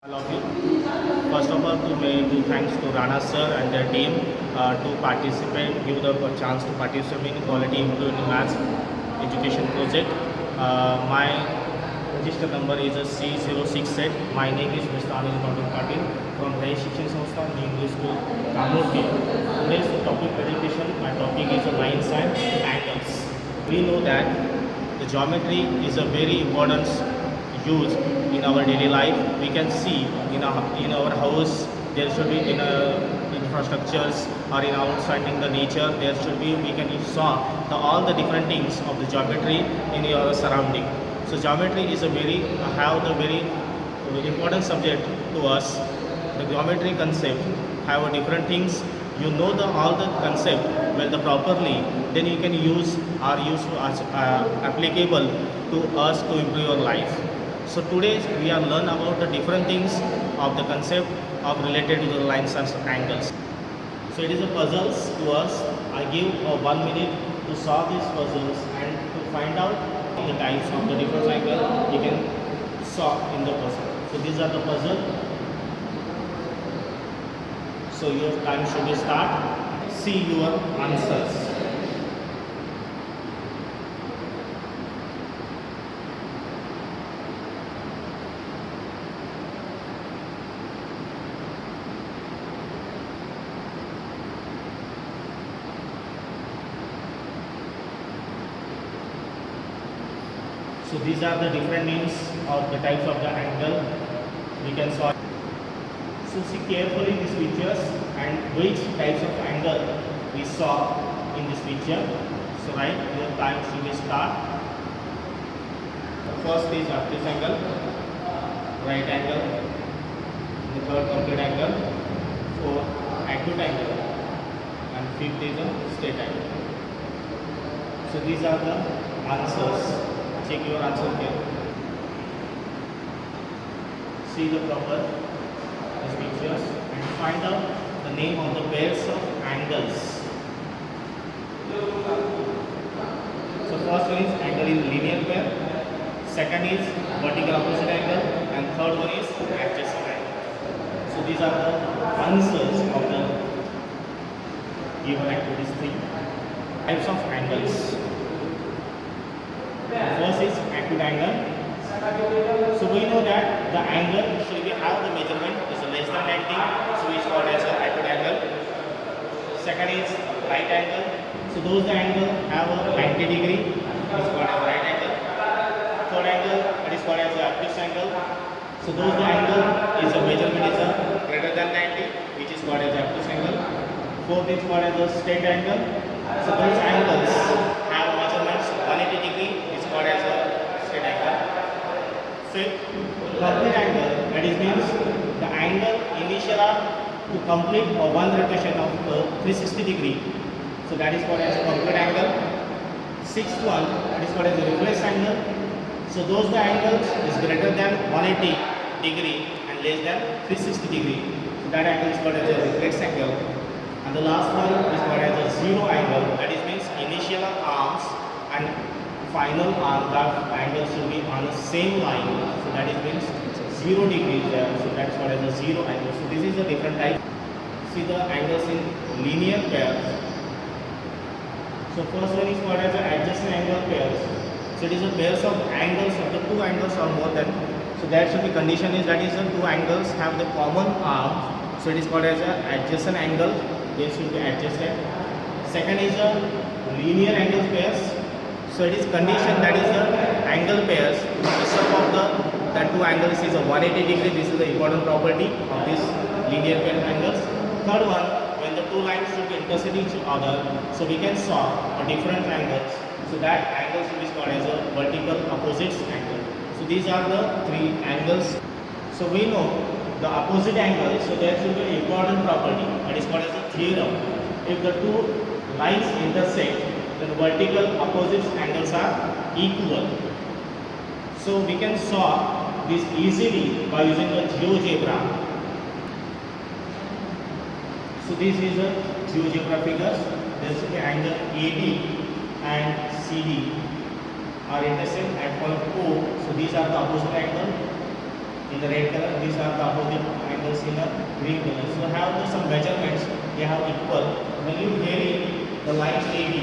All of you. First of all, to thanks to Rana sir and their team to participate, give the chance to participate in quality improvement maths education project. My register number is C06 My name is Mr. Anil Gautam Patil from Rai Shikshan Sanstha, New English School, Kamurti. Today's topic presentation, my topic is lines and angles. We know that the geometry is a very important use in our daily life. We can see in our house there should be in infrastructures or in outstanding the nature there should be we can saw all the different things of the geometry in your surrounding. So geometry is a very have the very important subject to us. The geometry concept have a different things. You know the all the concept well the properly, then you can use or use as applicable to us to improve your life. So today we are learn about the different things of the concept of related to the lines and angles. So it is a puzzles to us. I give 1 minute to solve these puzzles and to find out the types of the different angle you can solve in the puzzle. So these are the puzzle. So your time should be start. See your answers. So these are the different names of the types of the angle we can solve. So see carefully these pictures and which types of angle we saw in this picture. So right, your time should be start. The first is obtuse angle, right angle, the third complete angle, fourth acute angle, and fifth is a straight angle. So these are the answers. Check your answer here. See the proper pictures and find out the name of the pairs of angles. So first one is angle in linear pair, second is vertical opposite angle, and third one is adjacent angle. So these are the answers of the given activities 3. Types of angles. First is acute angle. So we know that the angle should be have the measurement is less than 90, so it's called as an acute angle. Second is right angle. So those the angle have a 90 degree, is called as right angle. Third angle, that is called as the obtuse angle. So those the angle is a measurement is a greater than 90, which is called as obtuse angle. Fourth is called as a straight angle. So those angles have measurements 180 degree, is called as a straight angle. Fifth, complete angle, that is means the angle initial to complete one rotation of 360 degree. So that is called as a complete angle. Sixth one, that is called as a reflex angle. So those the angles is greater than 180 degree and less than 360 degree. So that angle is called as a reflex angle. And the last one is called as a zero angle, that is means initial arms and final arm that angle should be on the same line. So that is means 0 degrees there. So that's called as a zero angle. So this is a different type. See the angles in linear pairs. So first one is called as an adjacent angle pairs. So it is a pairs of angles of the two angles or more than. So that should be condition is that is the two angles have the common arm. So it is called as an adjacent angle. They should be adjacent. Second is a linear angle pairs. So it is condition that is the angle pairs. The sum of the that two angles is a 180 degree. This is the important property of this linear pair angles. Third one, when the two lines should be intersect each other, so we can saw a different angles. So that angle should be called as a vertical opposite angle. So these are the three angles. So we know the opposite angle. So there should be an important property that is called as a theorem. If the two lines intersect, then vertical opposite angles are equal. So we can solve this easily by using the GeoGebra. So this is a GeoGebra figure. There should be angle AD and CD are intersect at point O. So these are the opposite angle. in the red color, these are the opposite angles in the green color. So have some measurements, they have equal. When you vary the line AB,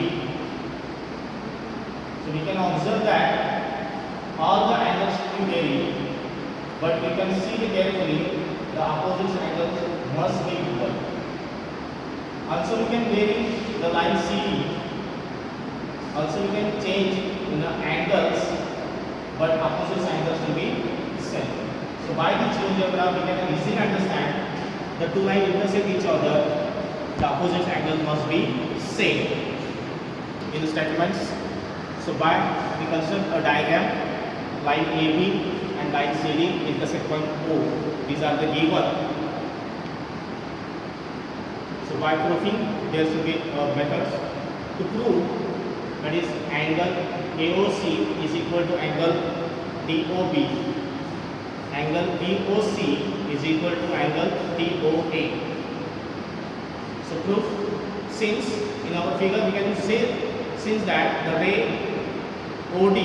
so we can observe that all the angles should be vary, but we can see carefully the opposite angles must be equal. Also we can vary the line CD. Also we can change in the angles, but opposite angles will be same. So by this GeoGebra we can easily understand the two lines intersect each other, the opposite angle must be same in the statements. So by we construct a diagram, line AB and line CD intersect point O. These are the given. So by proving there should be methods to prove, that is angle AOC is equal to angle DOB. Angle DOC is equal to angle DOA. So proof, since in our figure we can say, since that the ray OD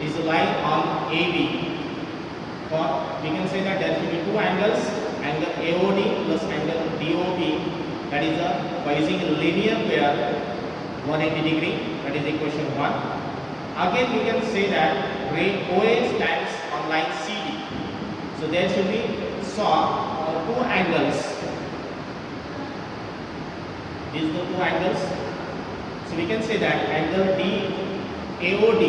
is lying on AB, or we can say that there should be two angles, angle AOD plus angle DOB, that is by using a linear pair 180 degree, that is equation 1. Again we can say that ray OA stands on line CD. So there should be saw two angles. These are the two angles. So we can say that angle DAOD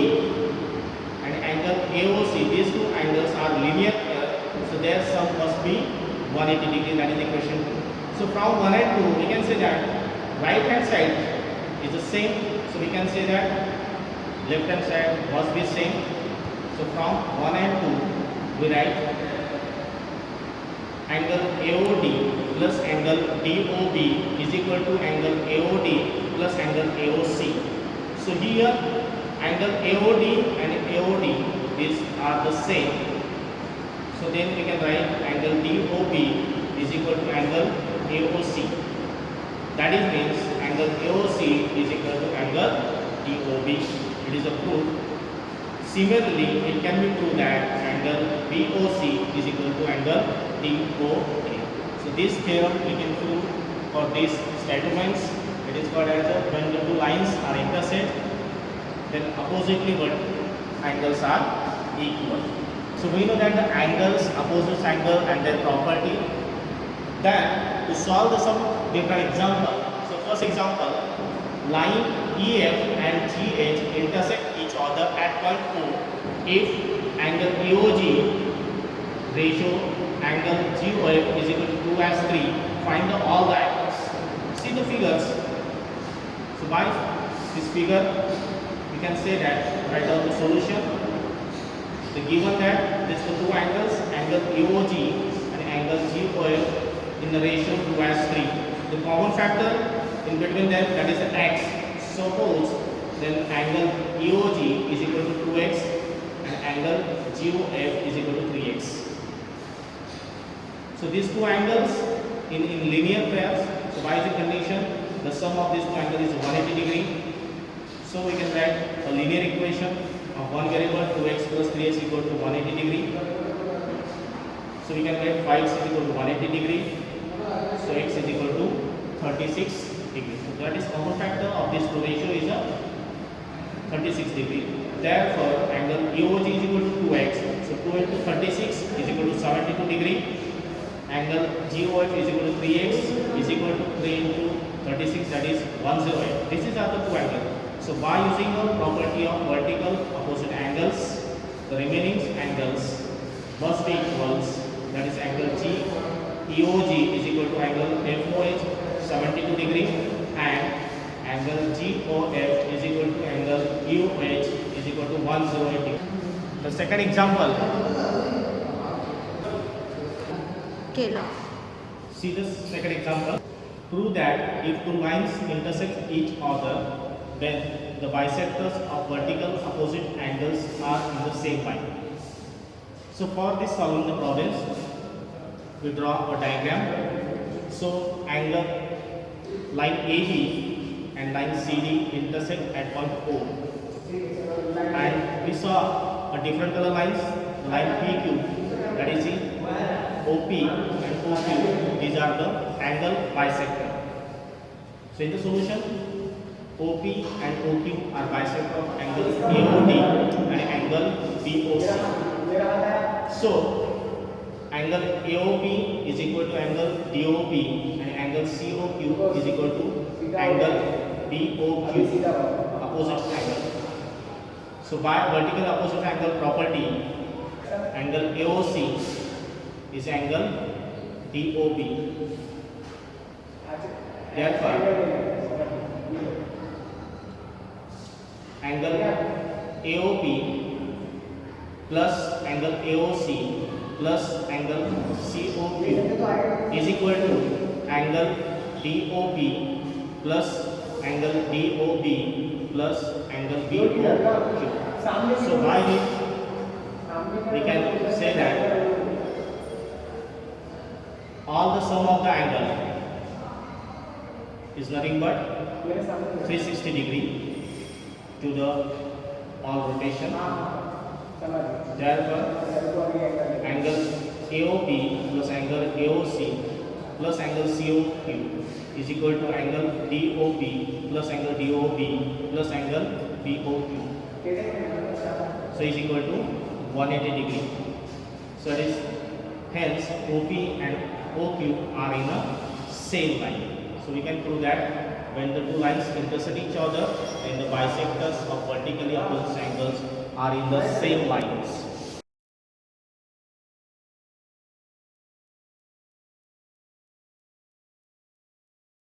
and angle AOC, these two angles are linear pair. So their sum must be 180 degree, that is equation 2. So from 1 and 2 we can say that right hand side is the same. So we can say that left hand side must be same. So from 1 and 2 we write angle AOD plus angle DOB is equal to angle AOD plus angle AOC. So here angle AOD and AOD are the same. So then we can write angle DOB is equal to angle AOC. That is means angle AOC is equal to angle DOB. It is a proof. Similarly, it can be proved that angle BOC is equal to angle DOA. So this theorem we can prove for these statements. It is called as when the two lines are intersect, then oppositely what angles are equal. So we know that the angles, opposite angle and their property. Then to solve some different example. So first example, line EF and GH intersect each other at point O. If angle EOG ratio angle GOF is equal to 2 as 3, find all the angles. See the figures. So by this figure we can say that, write down the solution. The given that this the two angles, angle EOG and angle GOF in the ratio 2 as 3. The common factor in between them, that is the x. Suppose then angle EOG is equal to 2x and angle GOF is equal to 3x. So these two angles in linear pairs. So by the condition, the sum of these two angles is 180 degree. So we can write a linear equation of one variable 2x plus 3x equal to 180 degree. So we can write 5x is equal to 180 degree. So x is equal to 36 degree. So that is common factor of this two ratio is a 36 degree. Therefore, angle EOG is equal to 2x. So 2 into 36 is equal to 72 degree. Angle GOF is equal to 3x is equal to 3 into 36, that is 108. This is are the two angles. So by using the property of vertical opposite angles, the remaining angles must be equals. That is angle EOG is equal to angle FOH 72 degree and angle GOF is equal to angle UH is equal to 108 degree. The second example. See the second example. Prove that if two lines intersect each other, then the bisectors of vertical opposite angles are in the same line. So for this solving the problems, we draw a diagram. So angle line AB and line CD intersect at point O. And we saw a different color lines, line PQ that is the OP and OQ. These are the angle bisector. So in the solution, OP and OQ are bisector of angle AOD and angle BOC. So angle AOB is equal to angle DOB and angle COQ is equal to angle BOQ, opposite angle. So by vertical opposite angle property, angle AOC is angle DOB. Therefore, angle AOP plus angle AOC plus angle COQ is equal to angle DOB plus angle DOB plus angle BOQ. So by this we can say that all the sum of the angle is nothing but 360 degree to the all rotation. Therefore, angle AOP plus angle AOC plus angle COQ is equal to angle DOP plus angle DOB plus angle BOQ. So is equal to 180 degree. So it is hence OP and OQ are in a same line. So we can prove that when the two lines intersect each other, then the bisectors of vertically opposite angles are in the same lines.